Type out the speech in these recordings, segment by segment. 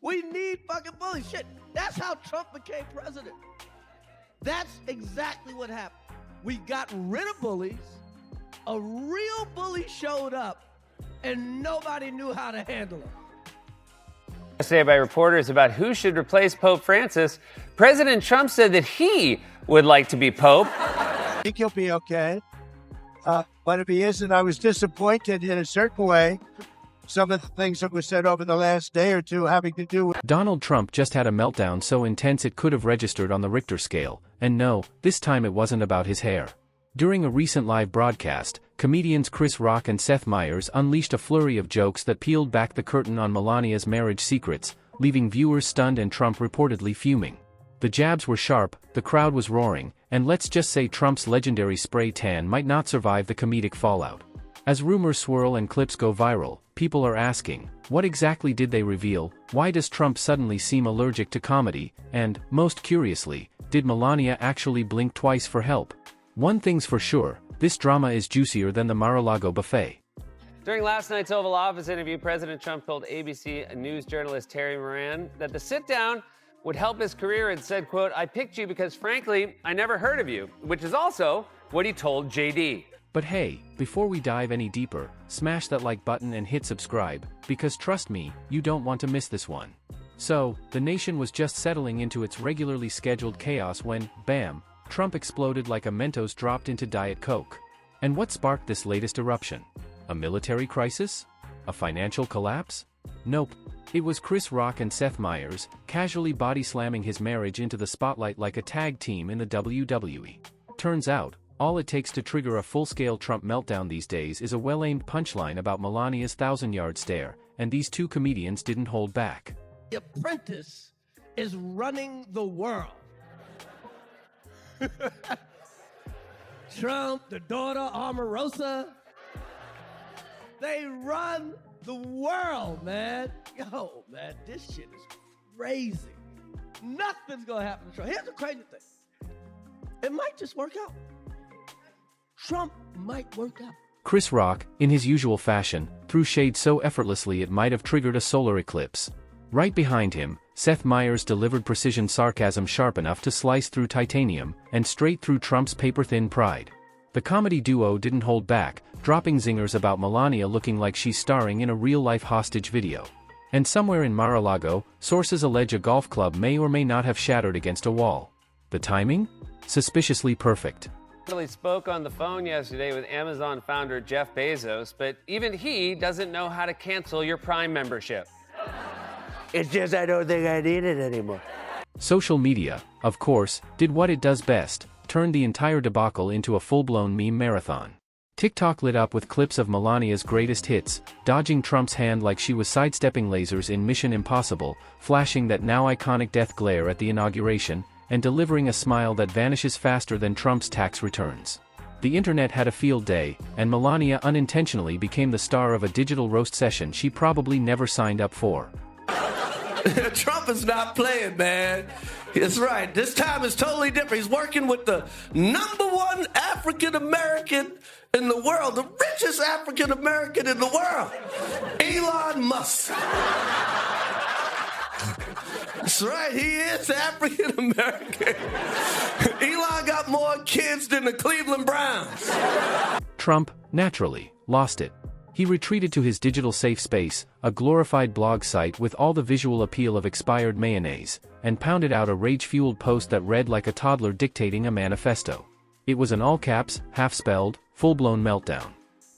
We need fucking bullies. Shit, that's how Trump became president. That's exactly what happened. We got rid of bullies. A real bully showed up, and nobody knew how to handle him. Yesterday by reporters about who should replace Pope Francis, President Trump said that he would like to be Pope. I think he'll be okay. But if he isn't, I was disappointed in a certain way. Some of the things that were said over the last day or two having to do with... Donald Trump just had a meltdown so intense it could have registered on the Richter scale. And no, this time it wasn't about his hair. During a recent live broadcast, comedians Chris Rock and Seth Meyers unleashed a flurry of jokes that peeled back the curtain on Melania's marriage secrets, leaving viewers stunned and Trump reportedly fuming. The jabs were sharp, the crowd was roaring, and let's just say Trump's legendary spray tan might not survive the comedic fallout. As rumors swirl and clips go viral, people are asking, what exactly did they reveal? Why does Trump suddenly seem allergic to comedy? And, most curiously, did Melania actually blink twice for help? One thing's for sure, this drama is juicier than the Mar-a-Lago buffet. During last night's Oval Office interview, President Trump told ABC News journalist Terry Moran that the sit-down would help his career and said, quote, I picked you because, frankly, I never heard of you, which is also what he told JD. But hey, before we dive any deeper, smash that like button and hit subscribe, because trust me, you don't want to miss this one. So, the nation was just settling into its regularly scheduled chaos when, bam, Trump exploded like a Mentos dropped into Diet Coke. And what sparked this latest eruption? A military crisis? A financial collapse? Nope. It was Chris Rock and Seth Meyers, casually body-slamming his marriage into the spotlight like a tag team in the WWE. Turns out, all it takes to trigger a full-scale Trump meltdown these days is a well-aimed punchline about Melania's 1,000-yard stare, and these two comedians didn't hold back. The apprentice is running the world. Trump, the daughter, Omarosa, they run the world, man. Yo, man, this shit is crazy. Nothing's gonna happen to Trump. Here's the crazy thing. It might just work out. Trump might work out. Chris Rock, in his usual fashion, threw shade so effortlessly it might have triggered a solar eclipse. Right behind him, Seth Meyers delivered precision sarcasm sharp enough to slice through titanium, and straight through Trump's paper-thin pride. The comedy duo didn't hold back, dropping zingers about Melania looking like she's starring in a real-life hostage video. And somewhere in Mar-a-Lago, sources allege a golf club may or may not have shattered against a wall. The timing? Suspiciously perfect. He spoke on the phone yesterday with Amazon founder Jeff Bezos, but even he doesn't know how to cancel your Prime membership. It's just I don't think I need it anymore. Social media, of course, did what it does best, turned the entire debacle into a full-blown meme marathon. TikTok lit up with clips of Melania's greatest hits, dodging Trump's hand like she was sidestepping lasers in Mission Impossible, flashing that now iconic death glare at the inauguration, and delivering a smile that vanishes faster than Trump's tax returns. The internet had a field day, and Melania unintentionally became the star of a digital roast session she probably never signed up for. Trump is not playing, man. That's right. This time is totally different. He's working with the #1 African-American in the world, the richest African-American in the world, Elon Musk. That's right. He is African-American. Elon got more kids than the Cleveland Browns. Trump, naturally, lost it. He retreated to his digital safe space, a glorified blog site with all the visual appeal of expired mayonnaise, and pounded out a rage-fueled post that read like a toddler dictating a manifesto. It was an all-caps, half-spelled, full-blown meltdown.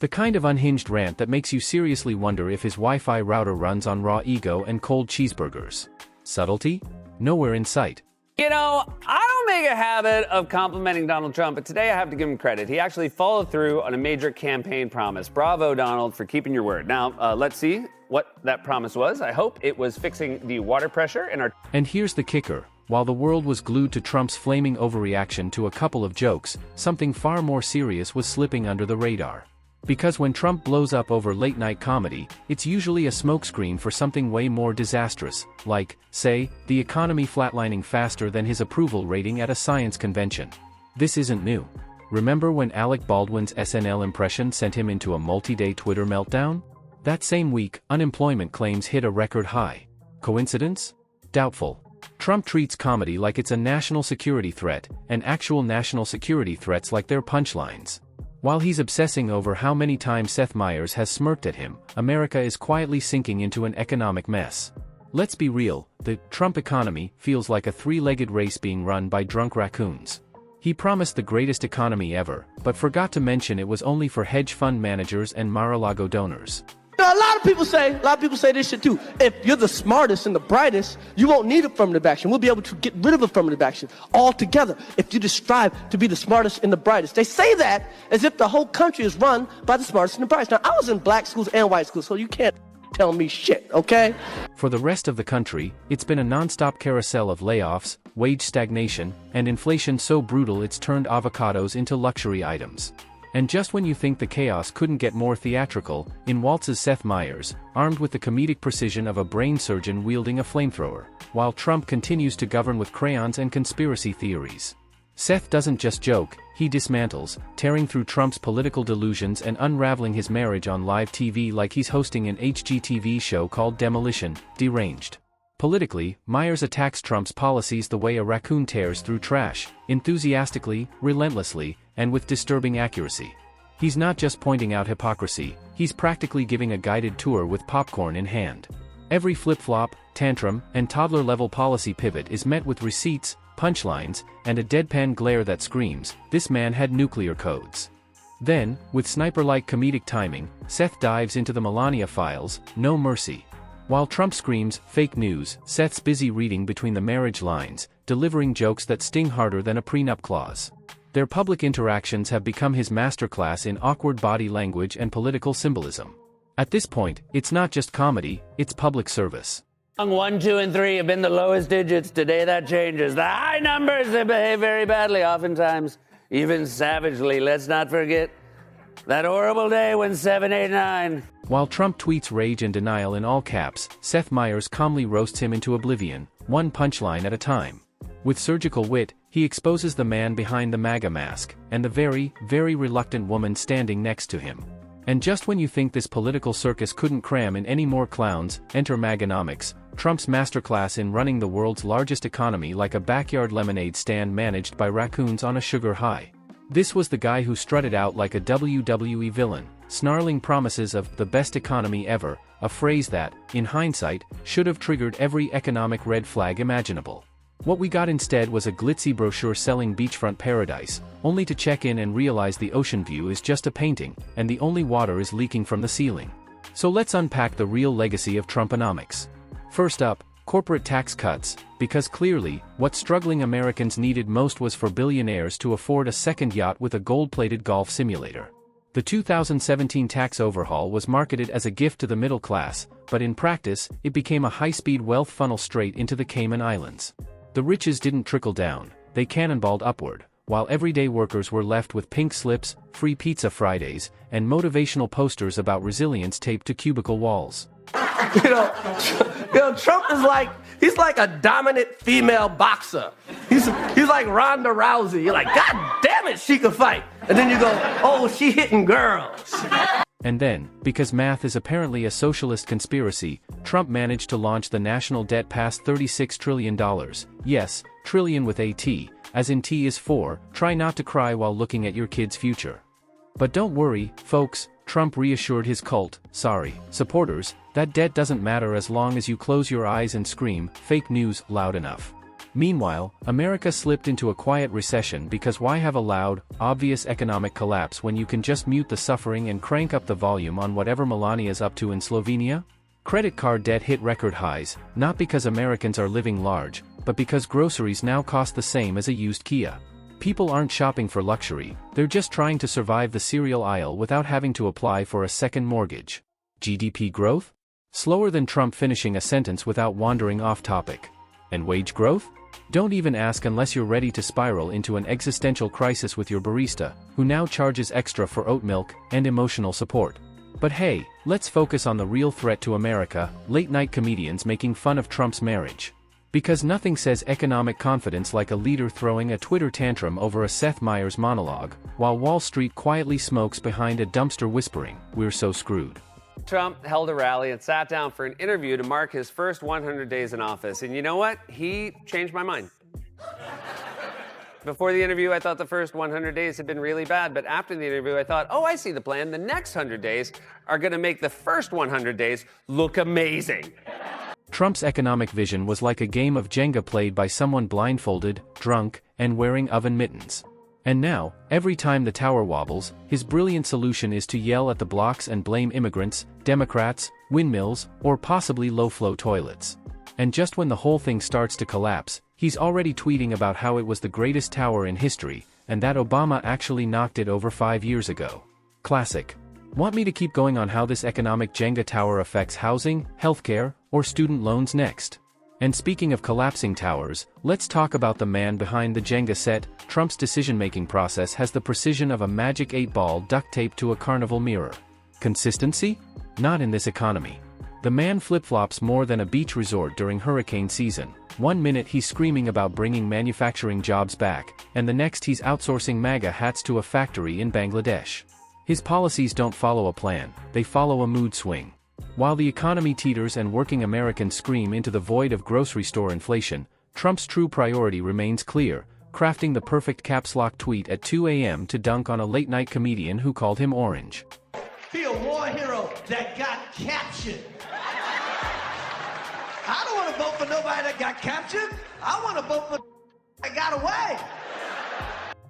The kind of unhinged rant that makes you seriously wonder if his Wi-Fi router runs on raw ego and cold cheeseburgers. Subtlety? Nowhere in sight. You know, I don't make a habit of complimenting Donald Trump, but today I have to give him credit. He actually followed through on a major campaign promise. Bravo, Donald, for keeping your word. Now, let's see what that promise was. I hope it was fixing the water pressure in our... And here's the kicker. While the world was glued to Trump's flaming overreaction to a couple of jokes, something far more serious was slipping under the radar. Because when Trump blows up over late-night comedy, it's usually a smokescreen for something way more disastrous, like, say, the economy flatlining faster than his approval rating at a science convention. This isn't new. Remember when Alec Baldwin's SNL impression sent him into a multi-day Twitter meltdown? That same week, unemployment claims hit a record high. Coincidence? Doubtful. Trump treats comedy like it's a national security threat, and actual national security threats like they're punchlines. While he's obsessing over how many times Seth Meyers has smirked at him, America is quietly sinking into an economic mess. Let's be real, the Trump economy feels like a three-legged race being run by drunk raccoons. He promised the greatest economy ever, but forgot to mention it was only for hedge fund managers and Mar-a-Lago donors. A lot of people say this shit too. If you're the smartest and the brightest, you won't need affirmative action. We'll be able to get rid of affirmative action altogether if you just strive to be the smartest and the brightest. They say that as if the whole country is run by the smartest and the brightest. Now, I was in black schools and white schools, so you can't tell me shit, okay? For the rest of the country, it's been a non-stop carousel of layoffs, wage stagnation, and inflation so brutal it's turned avocados into luxury items. And just when you think the chaos couldn't get more theatrical, in waltzes Seth Meyers, armed with the comedic precision of a brain surgeon wielding a flamethrower, while Trump continues to govern with crayons and conspiracy theories. Seth doesn't just joke, he dismantles, tearing through Trump's political delusions and unraveling his marriage on live TV like he's hosting an HGTV show called Demolition, Deranged. Politically, Meyers attacks Trump's policies the way a raccoon tears through trash, enthusiastically, relentlessly, and with disturbing accuracy. He's not just pointing out hypocrisy, he's practically giving a guided tour with popcorn in hand. Every flip-flop, tantrum, and toddler-level policy pivot is met with receipts, punchlines, and a deadpan glare that screams, "This man had nuclear codes." Then, with sniper-like comedic timing, Seth dives into the Melania files, no mercy. While Trump screams, "Fake news," Seth's busy reading between the marriage lines, delivering jokes that sting harder than a prenup clause. Their public interactions have become his masterclass in awkward body language and political symbolism. At this point, it's not just comedy, it's public service. 1, 2, and 3 have been the lowest digits. Today that changes. The high numbers, they behave very badly, oftentimes, even savagely. Let's not forget that horrible day when 7, 8, 9. While Trump tweets rage and denial in all caps, Seth Meyers calmly roasts him into oblivion, one punchline at a time. With surgical wit, he exposes the man behind the MAGA mask, and the very, very reluctant woman standing next to him. And just when you think this political circus couldn't cram in any more clowns, enter MAGAnomics, Trump's masterclass in running the world's largest economy like a backyard lemonade stand managed by raccoons on a sugar high. This was the guy who strutted out like a WWE villain, snarling promises of the best economy ever, a phrase that, in hindsight, should have triggered every economic red flag imaginable. What we got instead was a glitzy brochure selling beachfront paradise, only to check in and realize the ocean view is just a painting, and the only water is leaking from the ceiling. So let's unpack the real legacy of Trumponomics. First up, corporate tax cuts, because clearly, what struggling Americans needed most was for billionaires to afford a second yacht with a gold-plated golf simulator. The 2017 tax overhaul was marketed as a gift to the middle class, but in practice, it became a high-speed wealth funnel straight into the Cayman Islands. The riches didn't trickle down, they cannonballed upward, while everyday workers were left with pink slips, free pizza Fridays, and motivational posters about resilience taped to cubicle walls. You know, Trump is he's like a dominant female boxer. He's like Ronda Rousey. You're like, God damn it, she can fight. And then you go, oh, she hitting girls. And then, because math is apparently a socialist conspiracy, Trump managed to launch the national debt past $36 trillion. Yes, trillion with a T, as in T is for, try not to cry while looking at your kid's future. But don't worry, folks, Trump reassured his supporters, that debt doesn't matter as long as you close your eyes and scream, fake news, loud enough. Meanwhile, America slipped into a quiet recession because why have a loud, obvious economic collapse when you can just mute the suffering and crank up the volume on whatever Melania's up to in Slovenia? Credit card debt hit record highs, not because Americans are living large, but because groceries now cost the same as a used Kia. People aren't shopping for luxury, they're just trying to survive the cereal aisle without having to apply for a second mortgage. GDP growth? Slower than Trump finishing a sentence without wandering off topic. And wage growth? Don't even ask unless you're ready to spiral into an existential crisis with your barista, who now charges extra for oat milk and emotional support. But hey, let's focus on the real threat to America, late-night comedians making fun of Trump's marriage. Because nothing says economic confidence like a leader throwing a Twitter tantrum over a Seth Meyers monologue, while Wall Street quietly smokes behind a dumpster whispering, "We're so screwed." Trump held a rally and sat down for an interview to mark his first 100 days in office. And you know what? He changed my mind. Before the interview, I thought the first 100 days had been really bad. But after the interview, I thought, oh, I see the plan. The next 100 days are going to make the first 100 days look amazing. Trump's economic vision was like a game of Jenga played by someone blindfolded, drunk, and wearing oven mittens. And now, every time the tower wobbles, his brilliant solution is to yell at the blocks and blame immigrants, Democrats, windmills, or possibly low-flow toilets. And just when the whole thing starts to collapse, he's already tweeting about how it was the greatest tower in history, and that Obama actually knocked it over 5 years ago. Classic. Want me to keep going on how this economic Jenga tower affects housing, healthcare, or student loans next? And speaking of collapsing towers, let's talk about the man behind the Jenga set. Trump's decision-making process has the precision of a magic 8-ball duct taped to a carnival mirror. Consistency? Not in this economy. The man flip-flops more than a beach resort during hurricane season. One minute he's screaming about bringing manufacturing jobs back, and the next he's outsourcing MAGA hats to a factory in Bangladesh. His policies don't follow a plan, they follow a mood swing. While the economy teeters and working Americans scream into the void of grocery store inflation, Trump's true priority remains clear, crafting the perfect caps lock tweet at 2 a.m. to dunk on a late-night comedian who called him orange. Be a war hero that got captured. I don't want to vote for nobody that got captured. I want to vote for that got away.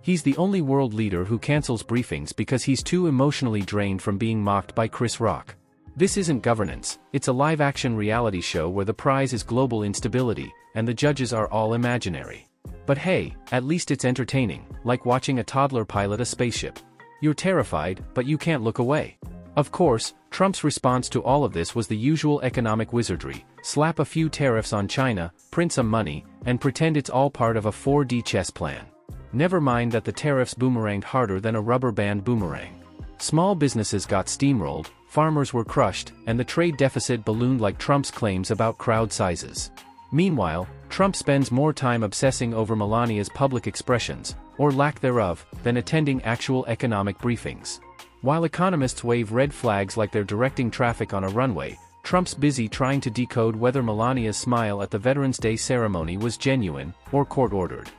He's the only world leader who cancels briefings because he's too emotionally drained from being mocked by Chris Rock. This isn't governance, it's a live-action reality show where the prize is global instability, and the judges are all imaginary. But hey, at least it's entertaining, like watching a toddler pilot a spaceship. You're terrified, but you can't look away. Of course, Trump's response to all of this was the usual economic wizardry: slap a few tariffs on China, print some money, and pretend it's all part of a 4D chess plan. Never mind that the tariffs boomeranged harder than a rubber band boomerang. Small businesses got steamrolled, farmers were crushed, and the trade deficit ballooned like Trump's claims about crowd sizes. Meanwhile, Trump spends more time obsessing over Melania's public expressions, or lack thereof, than attending actual economic briefings. While economists wave red flags like they're directing traffic on a runway, Trump's busy trying to decode whether Melania's smile at the Veterans Day ceremony was genuine or court-ordered.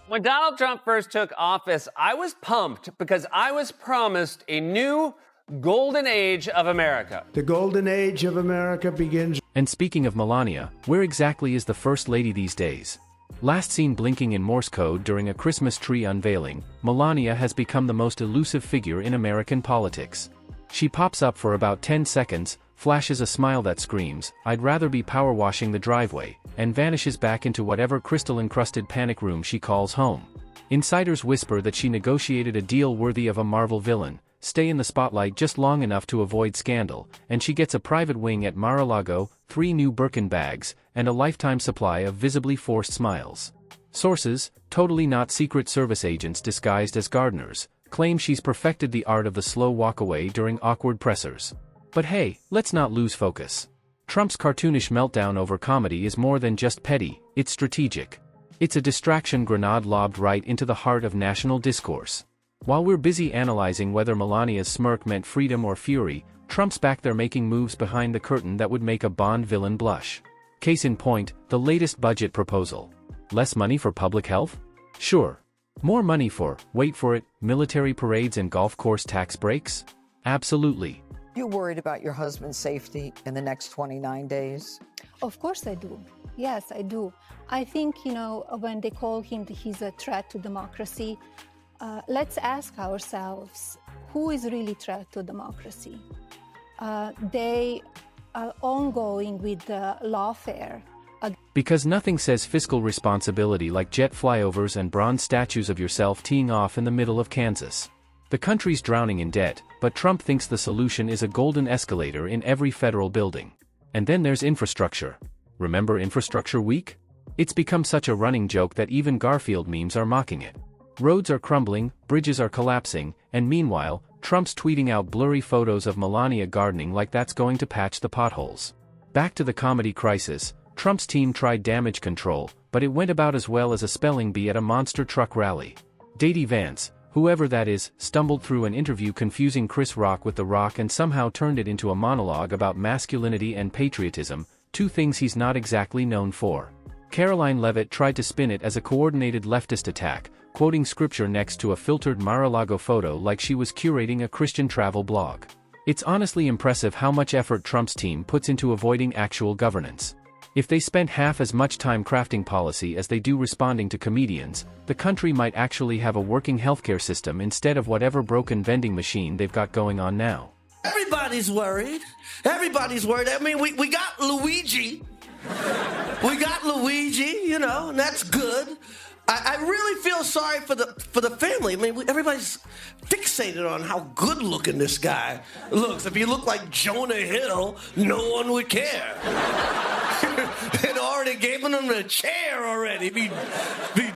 When Donald Trump first took office, I was pumped because I was promised a new golden age of America. The golden age of America begins. And speaking of Melania, where exactly is the First Lady these days? Last seen blinking in Morse code during a Christmas tree unveiling, Melania has become the most elusive figure in American politics. She pops up for about 10 seconds, flashes a smile that screams, "I'd rather be power washing the driveway," and vanishes back into whatever crystal-encrusted panic room she calls home. Insiders whisper that she negotiated a deal worthy of a Marvel villain, stay in the spotlight just long enough to avoid scandal, and she gets a private wing at Mar-a-Lago, 3 new Birkin bags, and a lifetime supply of visibly forced smiles. Sources, totally not Secret Service agents disguised as gardeners, claim she's perfected the art of the slow walk-away during awkward pressers. But hey, let's not lose focus. Trump's cartoonish meltdown over comedy is more than just petty, it's strategic. It's a distraction grenade lobbed right into the heart of national discourse. While we're busy analyzing whether Melania's smirk meant freedom or fury, Trump's back there making moves behind the curtain that would make a Bond villain blush. Case in point, the latest budget proposal. Less money for public health? Sure. More money for, wait for it, military parades and golf course tax breaks? Absolutely. You worried about your husband's safety in the next 29 days? Of course I do. Yes, I do. I think, when they call him, he's a threat to democracy. Let's ask ourselves, who is really a threat to democracy? They are ongoing with the lawfare. Because nothing says fiscal responsibility like jet flyovers and bronze statues of yourself teeing off in the middle of Kansas. The country's drowning in debt, but Trump thinks the solution is a golden escalator in every federal building. And then there's infrastructure. Remember Infrastructure Week? It's become such a running joke that even Garfield memes are mocking it. Roads are crumbling, bridges are collapsing, and meanwhile, Trump's tweeting out blurry photos of Melania gardening like that's going to patch the potholes. Back to the comedy crisis, Trump's team tried damage control, but it went about as well as a spelling bee at a monster truck rally. J.D. Vance, Whoever that is, stumbled through an interview confusing Chris Rock with The Rock and somehow turned it into a monologue about masculinity and patriotism, two things he's not exactly known for. Caroline Leavitt tried to spin it as a coordinated leftist attack, quoting scripture next to a filtered Mar-a-Lago photo like she was curating a Christian travel blog. It's honestly impressive how much effort Trump's team puts into avoiding actual governance. If they spent half as much time crafting policy as they do responding to comedians, the country might actually have a working healthcare system instead of whatever broken vending machine they've got going on now. Everybody's worried. Everybody's worried. I mean, we got Luigi. We got Luigi, you know, and that's good. I really feel sorry for the family. I mean, everybody's fixated on how good looking this guy looks. If he looked like Jonah Hill, no one would care. They'd already given him the chair already.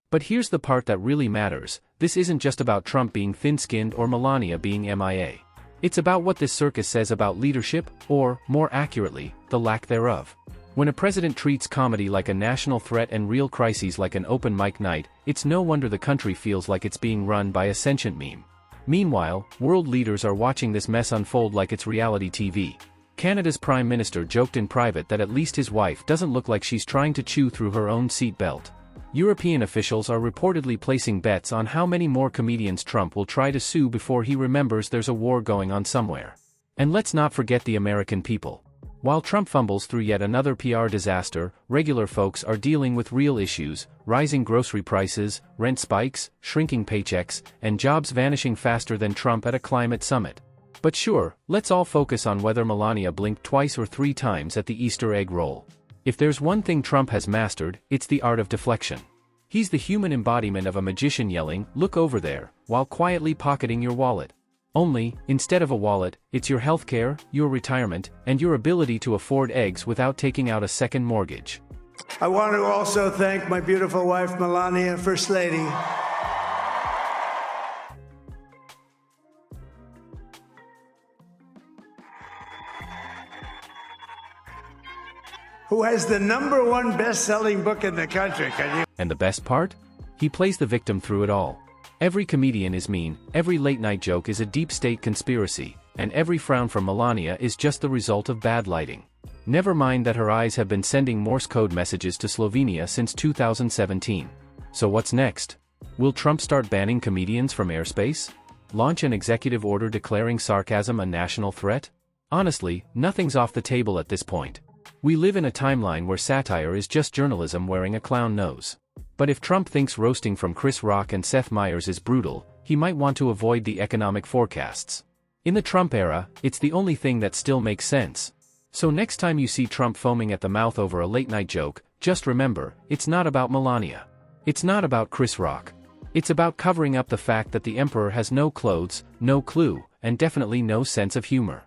But here's the part that really matters. This isn't just about Trump being thin-skinned or Melania being MIA. It's about what this circus says about leadership, or, more accurately, the lack thereof. When a president treats comedy like a national threat and real crises like an open mic night, it's no wonder the country feels like it's being run by a sentient meme. Meanwhile, world leaders are watching this mess unfold like it's reality TV. Canada's Prime Minister joked in private that at least his wife doesn't look like she's trying to chew through her own seat belt. European officials are reportedly placing bets on how many more comedians Trump will try to sue before he remembers there's a war going on somewhere. And let's not forget the American people. While Trump fumbles through yet another PR disaster, regular folks are dealing with real issues: rising grocery prices, rent spikes, shrinking paychecks, and jobs vanishing faster than Trump at a climate summit. But sure, let's all focus on whether Melania blinked twice or 3 times at the Easter egg roll. If there's one thing Trump has mastered, it's the art of deflection. He's the human embodiment of a magician yelling, "Look over there," while quietly pocketing your wallet. Only, instead of a wallet, it's your healthcare, your retirement, and your ability to afford eggs without taking out a second mortgage. I want to also thank my beautiful wife, Melania, First Lady. Who has the #1 best-selling book in the country. Can you? And the best part? He plays the victim through it all. Every comedian is mean, every late-night joke is a deep-state conspiracy, and every frown from Melania is just the result of bad lighting. Never mind that her eyes have been sending Morse code messages to Slovenia since 2017. So what's next? Will Trump start banning comedians from airspace? Launch an executive order declaring sarcasm a national threat? Honestly, nothing's off the table at this point. We live in a timeline where satire is just journalism wearing a clown nose. But if Trump thinks roasting from Chris Rock and Seth Meyers is brutal, he might want to avoid the economic forecasts. In the Trump era, it's the only thing that still makes sense. So next time you see Trump foaming at the mouth over a late-night joke, just remember, it's not about Melania. It's not about Chris Rock. It's about covering up the fact that the emperor has no clothes, no clue, and definitely no sense of humor.